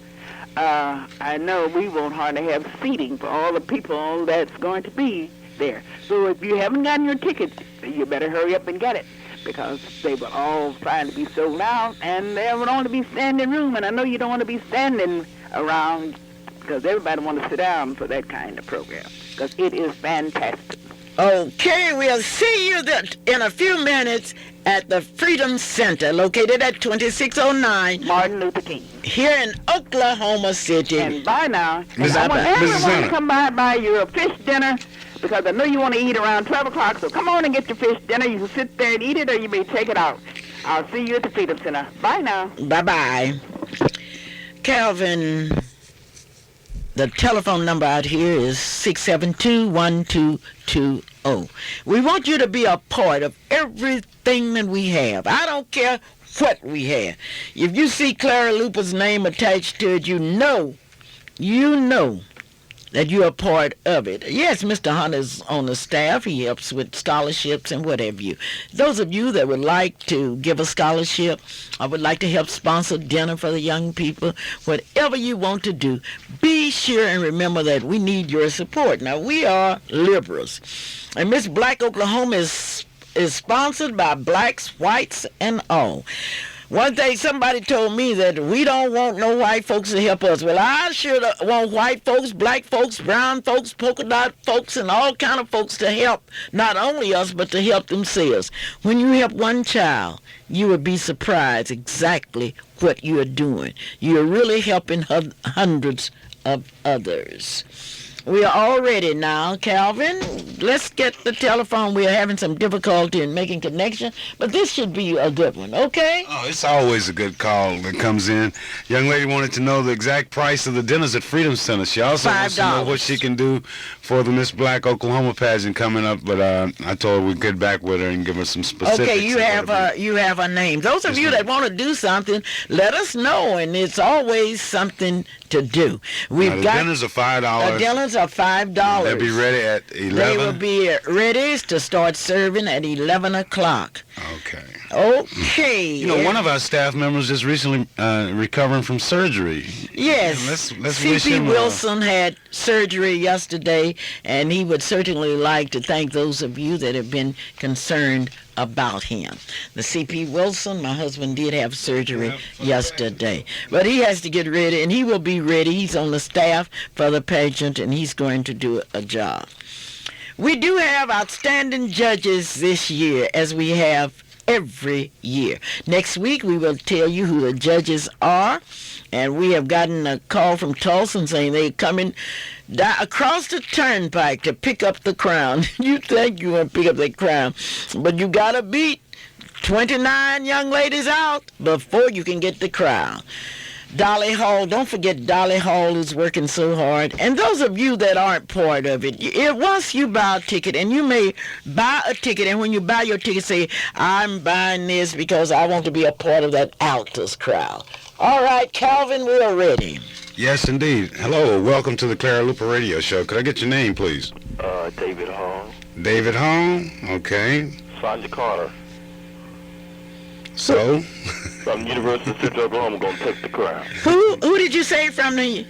I know we won't hardly have seating for all the people that's going to be there. So if you haven't gotten your ticket, you better hurry up and get it because they will all trying to be sold out and there will only be standing room. And I know you don't want to be standing around because everybody wants to sit down for that kind of program because it is fantastic. Okay, we'll see you in a few minutes at the Freedom Center, located at 2609 Martin Luther King, here in Oklahoma City. And bye now. Miss- I want everyone Mrs. to come by your fish dinner because I know you want to eat around 12 o'clock, so come on and get your fish dinner. You can sit there and eat it or you may take it out. I'll see you at the Freedom Center. Bye now. Bye-bye. Calvin, the telephone number out here is 672-1220. We want you to be a part of everything that we have. I don't care what we have. If you see Clara Luper's name attached to it, you know that you're a part of it. Yes, Mr. Hunter's on the staff. He helps with scholarships and what have you. Those of you that would like to give a scholarship or would like to help sponsor dinner for the young people, whatever you want to do, be sure and remember that we need your support. Now, we are liberals. And Miss Black Oklahoma is sponsored by blacks, whites, and all. One thing somebody told me that we don't want no white folks to help us. Well, I sure want white folks, black folks, brown folks, polka dot folks, and all kind of folks to help not only us, but to help themselves. When you help one child, you would be surprised exactly what you are doing. You're really helping hundreds of others. We are all ready now, Calvin. Let's get the telephone. We are having some difficulty in making connection, but this should be a good one, okay? Oh, it's always a good call that comes in. Young lady wanted to know the exact price of the dinners at Freedom Center. She also wants to know what she can do for the Miss Black Oklahoma pageant coming up, but I told her we'd get back with her and give her some specifics. Okay, you have a name. Those of you that want to do something, let us know, and it's always something to do. The dinners are $5. The dinners are $5. They'll be ready at 11? They will be ready to start serving at 11 o'clock. Okay. Okay. You know, one of our staff members is recently recovering from surgery. Yes. Let's wish him Wilson had surgery yesterday, and he would certainly like to thank those of you that have been concerned about him. The C.P. Wilson, my husband, did have surgery yesterday. But he has to get ready, and he will be ready. He's on the staff for the pageant, and he's going to do a job. We do have outstanding judges this year, as we have every year. Next week, we will tell you who the judges are, and we have gotten a call from Tulsa saying they're coming across the turnpike to pick up the crown. You think you want to pick up that crown, but you got to beat 29 young ladies out before you can get the crown. Dolly Hall, don't forget Dolly Hall is working so hard. And those of you that aren't part of it, once you buy a ticket, and you may buy a ticket, and when you buy your ticket, say, I'm buying this because I want to be a part of that Altus crowd. All right, Calvin, we are ready. Yes, indeed. Hello, welcome to the Clara Luper Radio Show. Could I get your name, please? David Hall. David Hall? Okay. Sonja Carter. So? From the University of Central Oklahoma, going to take the crown. Who did you say from the...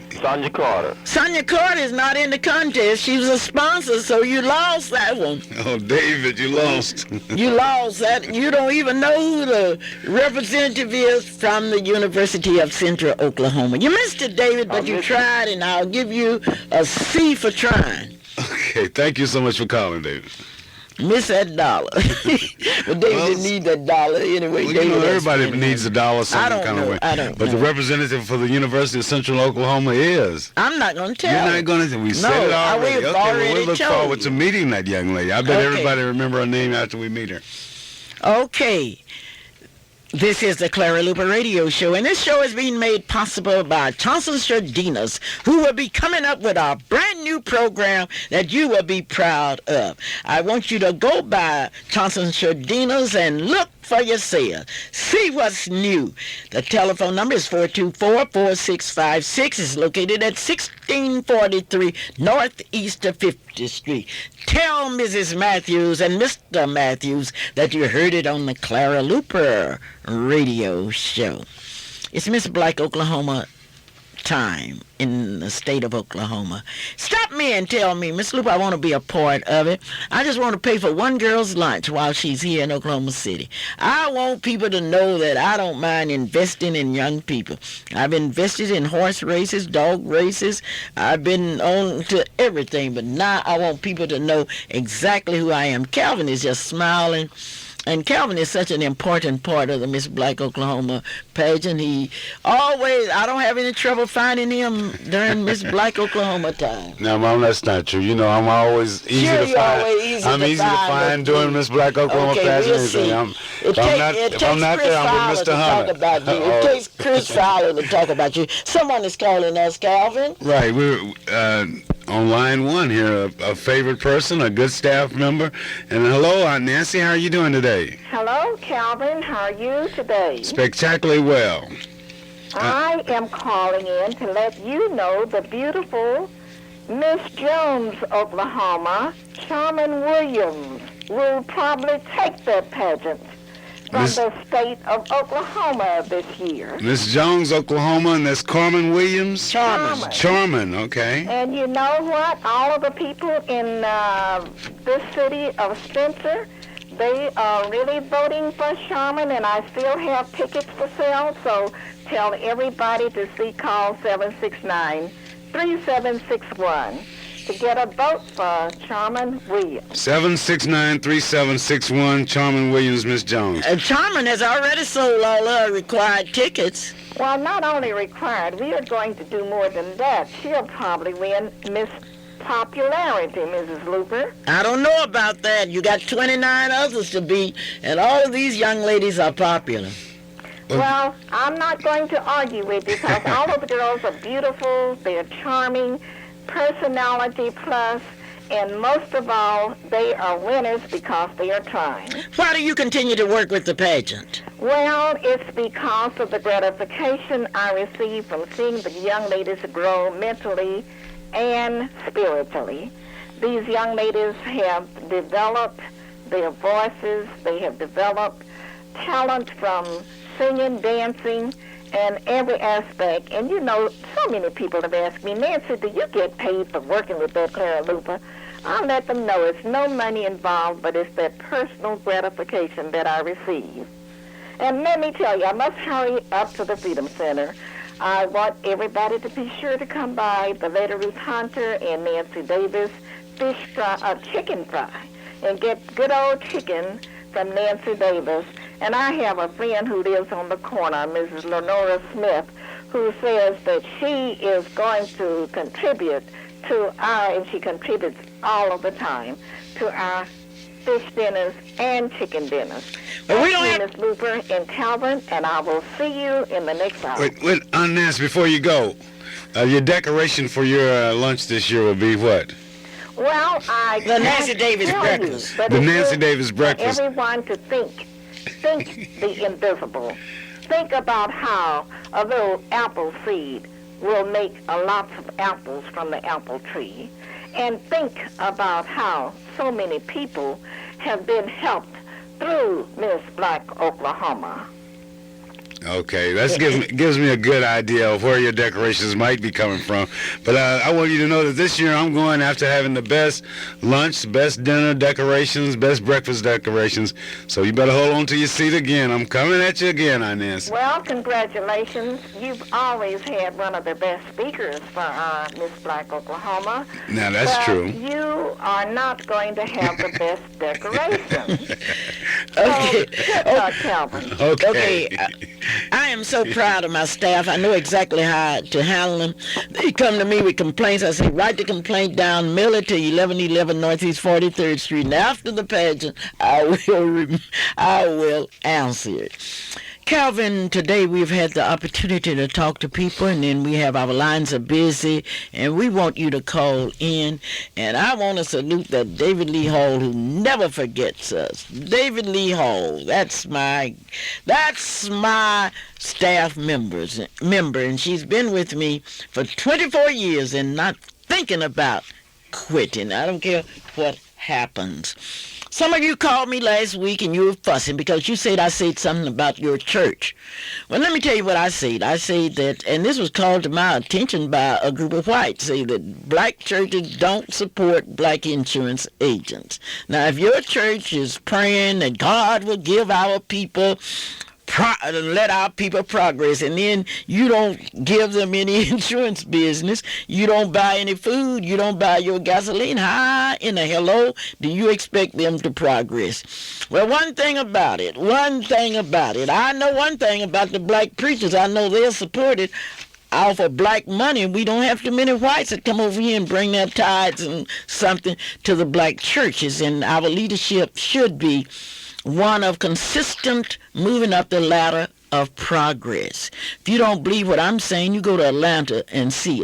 Sonja Carter. Sonja Carter is not in the contest. She was a sponsor, so you lost that one. Oh, David, you lost. You lost that. You don't even know who the representative is from the University of Central Oklahoma. You missed it, David, but you tried, and I'll give you a C for trying. Okay, thank you so much for calling, David. Miss that dollar. But David didn't need that dollar anyway. Well, David everybody needs a dollar some kind of way. I don't But know. the representative for the University of Central Oklahoma is. I'm not going to tell. You're not going to. We said it already. We've Okay, well, already we look told forward to you. meeting that young lady. I bet everybody remember her name after we meet her. Okay. This is the Clara Luper Radio Show, and this show is being made possible by Johnson Sardinas, who will be coming up with a brand new program that you will be proud of. I want you to go by Johnson Sardinas and look for yourself. See what's new. The telephone number is 424-4656. It's located at 1643 Northeast of 50th Street. Tell Mrs. Matthews and Mr. Matthews that you heard it on the Clara Luper Radio Show. It's Miss Black, Oklahoma time in the state of Oklahoma. Stop me and tell me, Miss Luper, I want to be a part of it. I just want to pay for one girl's lunch while she's here in Oklahoma City. I want people to know that I don't mind investing in young people. I've invested in horse races, dog races. I've been on to everything, but now I want people to know exactly who I am. Calvin is just smiling. And Calvin is such an important part of the Miss Black Oklahoma pageant. He always, I don't have any trouble finding him during Miss Black Oklahoma time. Now, Mom, that's not true. You know, I'm always easy to find. I'm easy to find during Miss Black Oklahoma pageant. We'll see. If I'm not there, I'm with Mr. Hunter. It takes Chris Fowler to talk about you. Someone is calling us, Calvin. Right. We're on line one here, a favorite person, a good staff member. And hello, Aunt Nancy. How are you doing today? Hello, Calvin. How are you today? Spectacularly well. I am calling in to let you know the beautiful Miss Jones, Oklahoma, Charmin Williams, will probably take that pageant from the state of Oklahoma this year. Miss Jones, Oklahoma, and that's Carmen Williams? Charmin, okay. And you know what? All of the people in this city of Spencer, they are really voting for Charmin, and I still have tickets for sale, so tell everybody to call 769-3761 to get a vote for Charmin Williams. 769-3761, Charmin Williams, Miss Jones. Charmin has already sold all her required tickets. Well, not only required, we are going to do more than that. She'll probably win Miss Popularity, Mrs. Luper. I don't know about that. You got 29 others to beat, and all of these young ladies are popular. Well, I'm not going to argue with you because all of the girls are beautiful, they're charming, personality plus, and most of all, they are winners because they are trying. Why do you continue to work with the pageant? Well, it's because of the gratification I receive from seeing the young ladies grow mentally and spiritually. These young ladies have developed their voices, they have developed talent from singing, dancing, and every aspect. And you know, so many people have asked me, Nancy, do you get paid for working with that Clara Luper? I'll let them know it's no money involved, but it's that personal gratification that I receive. And let me tell you, I must hurry up to the Freedom Center. I want everybody to be sure to come by the Lady Ruth Hunter and Nancy Davis chicken fry and get good old chicken from Nancy Davis. And I have a friend who lives on the corner, Mrs. Lenora Smith, who says that she is going to contribute to and she contributes all of the time, to our fish dinners and chicken dinners. But we don't have Miss Luper and Calvin, and I will see you in the next hour. Wait, Aunt Nancy, before you go, your decoration for your lunch this year will be what? Well, the Nancy Davis breakfast. The Nancy Davis breakfast. Everyone to think the invisible. Think about how a little apple seed will make a lot of apples from the apple tree. And think about how so many people have been helped through Miss Black Oklahoma. Okay, that gives me a good idea of where your decorations might be coming from. But I want you to know that this year I'm going after having the best lunch, best dinner decorations, best breakfast decorations. So you better hold on to your seat again. I'm coming at you again, Inez. Well, congratulations. You've always had one of the best speakers for Miss Black, Oklahoma. Now, that's true. You are not going to have the best decorations. Okay. So, Calvin. Okay. I am so proud of my staff. I know exactly how to handle them. They come to me with complaints. I say, write the complaint down, mail it to 1111 Northeast 43rd Street, and after the pageant, I will answer it. Calvin, today we've had the opportunity to talk to people, and then we have our lines are busy, and we want you to call in. And I want to salute that David Lee Hall, who never forgets us. David Lee Hall, that's my staff member, and she's been with me for 24 years and not thinking about quitting. I don't care what happens. Some of you called me last week and you were fussing because you said I said something about your church. Well, let me tell you what I said. I said that, and this was called to my attention by a group of whites, say that black churches don't support black insurance agents. Now, if your church is praying that God will give our people let our people progress, and then you don't give them any insurance business, you don't buy any food, you don't buy your gasoline, how in the hello do you expect them to progress? Well, one thing about it, I know one thing about the black preachers. I know they're supported off of black money. We don't have too many whites that come over here and bring their tithes and something to the black churches, and our leadership should be one of consistent moving up the ladder of progress. If you don't believe what I'm saying, you go to Atlanta and see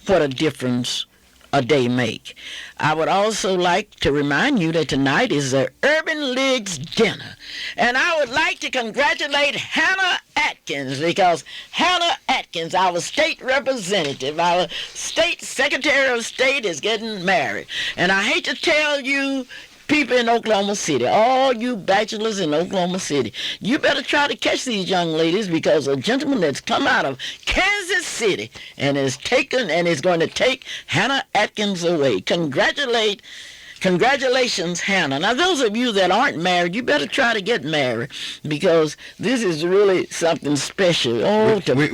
what a difference a day make. I would also like to remind you that tonight is the Urban League's dinner. And I would like to congratulate Hannah Atkins, because Hannah Atkins, our state representative, our state secretary of state, is getting married. And I hate to tell you, people in Oklahoma City, all you bachelors in Oklahoma City, you better try to catch these young ladies, because a gentleman that's come out of Kansas City and is going to take Hannah Atkins away. Congratulations, Hannah. Now, those of you that aren't married, you better try to get married, because this is really something special. We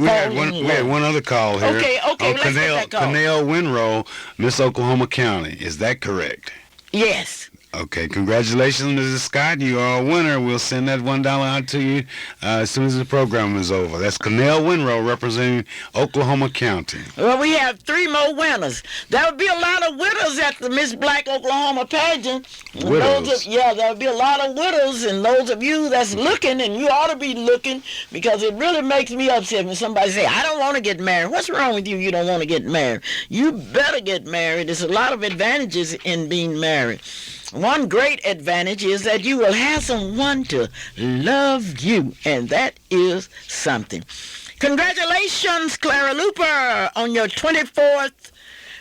had one other call here. Okay, let's get that call. Canale Winrow, Miss Oklahoma County. Is that correct? Yes. Okay, congratulations, Mrs. Scott. You are a winner. We'll send that $1 out to you as soon as the program is over. That's Canale Winrow representing Oklahoma County. Well, we have 3 more winners. There would be a lot of widows at the Miss Black Oklahoma pageant. Widows? There would be a lot of widows, and those of you that's looking, and you ought to be looking, because it really makes me upset when somebody say, I don't want to get married. What's wrong with you? You don't want to get married. You better get married. There's a lot of advantages in being married. One great advantage is that you will have someone to love you, and that is something. Congratulations, Clara Luper, on your 24th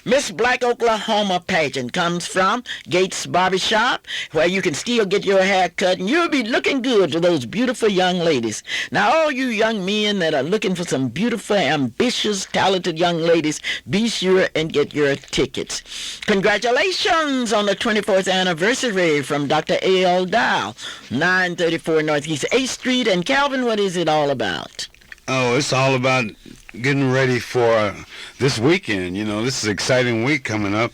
Miss Black Oklahoma pageant. Comes from Gates Barbershop, where you can still get your hair cut, and you'll be looking good to those beautiful young ladies. Now, all you young men that are looking for some beautiful, ambitious, talented young ladies, be sure and get your tickets. Congratulations on the 24th anniversary from Dr. A.L. Dow, 934 Northeast 8th Street. And Calvin, what is it all about? Oh, it's all about getting ready for this weekend. This is an exciting week coming up.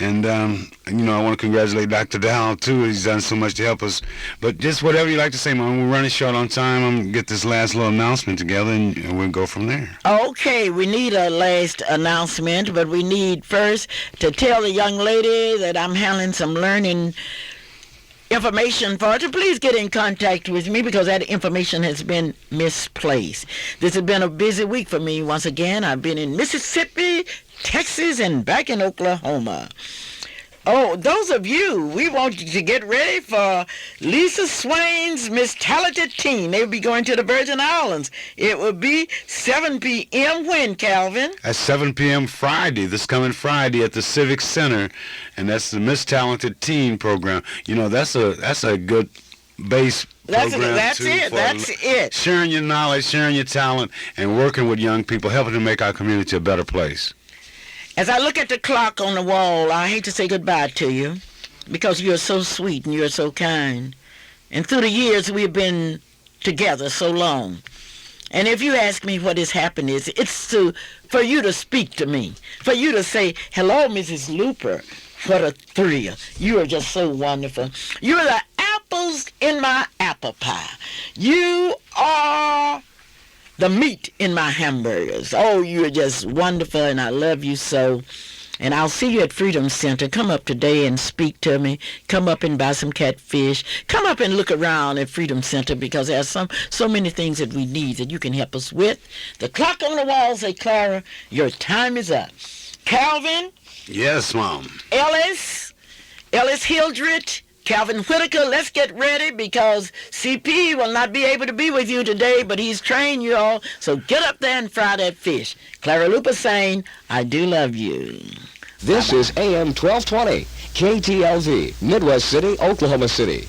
And, I want to congratulate Dr. Dow, too. He's done so much to help us. But just whatever you like to say, Mom. We're running short on time. I'm going to get this last little announcement together, and we'll go from there. Okay, we need a last announcement, but we need first to tell the young lady that I'm handling some learning information for her to please get in contact with me, because that information has been misplaced. This has been a busy week for me. Once again, I've been in Mississippi, Texas, and back in Oklahoma. Oh, those of you, we want you to get ready for Lisa Swain's Miss Talented Teen. They'll be going to the Virgin Islands. It will be 7 p.m. when, Calvin? At 7 p.m. Friday, this coming Friday at the Civic Center, and that's the Miss Talented Teen program. That's a good based program That's too, it. for That's it. sharing your knowledge, sharing your talent, and working with young people, helping to make our community a better place. As I look at the clock on the wall, I hate to say goodbye to you because you're so sweet and you're so kind. And through the years, we've been together so long. And if you ask me what has happened is, it's for you to speak to me, for you to say, hello, Mrs. Luper. What a thrill. You are just so wonderful. You're the apples in my apple pie. You are the meat in my hamburgers. Oh, you're just wonderful, and I love you so. And I'll see you at Freedom Center. Come up today and speak to me. Come up and buy some catfish. Come up and look around at Freedom Center because there's so many things that we need that you can help us with. The clock on the wall say, Clara, your time is up. Calvin. Yes, Mom. Ellis Hildred, Calvin Whitaker, let's get ready because CP will not be able to be with you today, but he's trained you all. So get up there and fry that fish. Clara Luper saying, I do love you. This is AM 1220, KTLV, Midwest City, Oklahoma City.